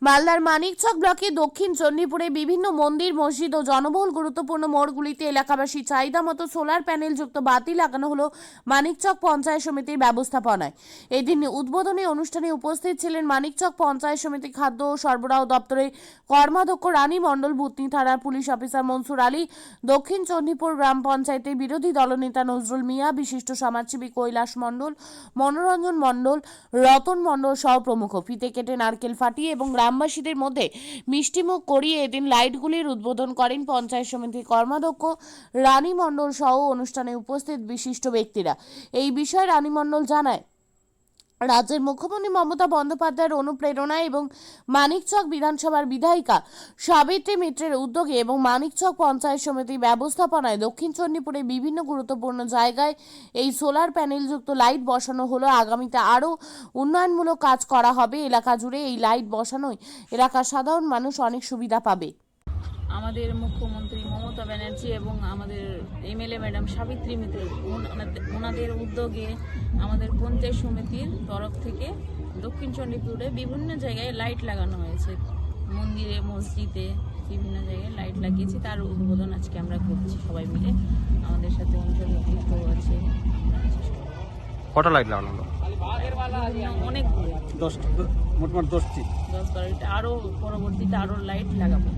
মালদার মানিকচক ব্লকে দক্ষিণ চণ্ডীপুরে বিভিন্ন মন্দির, মসজিদ ও জনবহুল গুরুত্বপূর্ণ মোড়গুলিতে এলাকাবাসী চাহিদা মতো সোলার প্যানেল যুক্ত বাতি লাগানো হলো মানিকচক পঞ্চায়েত সমিতির ব্যবস্থাপনায়। এদিন উদ্বোধনী অনুষ্ঠানে উপস্থিত ছিলেন মানিকচক পঞ্চায়েত সমিতি খাদ্য ও সরবরাহ দপ্তরের কর্মাধ্যক্ষ রানী মণ্ডল, ভূতনি থানার পুলিশ অফিসার মনসুর আলী, দক্ষিণ চণ্ডীপুর গ্রাম পঞ্চায়েতের বিরোধী দলনেতা নজরুল মিয়া, বিশিষ্ট সমাজসেবী কৈলাস মণ্ডল, মনোরঞ্জন মণ্ডল, রতন মণ্ডল সহ প্রমুখ। ফিতে কেটে নারকেল ফাটিয়ে এবং গ্রামবাসীদের মধ্যে মিষ্টিমুখ করিয়ে এদিন লাইটগুলির উদ্বোধন করেন পঞ্চায়েত সমিতির কর্মাধ্যক্ষ রানী মণ্ডল সহ অনুষ্ঠানে উপস্থিত বিশিষ্ট ব্যক্তিরা। এই বিষয়ে রানী মণ্ডল জানায়, রাজ্যের মুখ্যমন্ত্রী মমতা বন্দ্যোপাধ্যায়ের অনুপ্রেরণায় এবং মানিকচক বিধানসভার বিধায়িকা সাবিত্রী মিত্রের উদ্যোগে এবং মানিকচক পঞ্চায়েত সমিতির ব্যবস্থাপনায় দক্ষিণ চণ্ডীপুরে বিভিন্ন গুরুত্বপূর্ণ জায়গায় এই সোলার প্যানেলযুক্ত লাইট বসানো হলো। আগামীতে আরও উন্নয়নমূলক কাজ করা হবে। এলাকা জুড়ে এই লাইট বসানোয় এলাকার সাধারণ মানুষ অনেক সুবিধা পাবে। আমাদের মুখ্যমন্ত্রী মমতা ব্যানার্জি এবং আমাদের এমএলএ ম্যাডাম সাবিত্রী মিত্র ওনাদের উদ্যোগে আমাদের পঞ্চায়েত সমিতির তরফ থেকে দক্ষিণ চণ্ডীপুরে বিভিন্ন জায়গায় লাইট লাগানো হয়েছে। মন্দিরে, মসজিদে বিভিন্ন জায়গায় লাইট লাগিয়েছি। তার উদ্বোধন আজকে আমরা করছি সবাই মিলে। আমাদের সাথে অঞ্চল নেতৃত্ব আছে। কটা লাইট লাগানো হলো? অনেকগুলো, মোটামুটি 10টি। 10-12টা। আরও পরবর্তীতে আরও লাইট লাগাবো।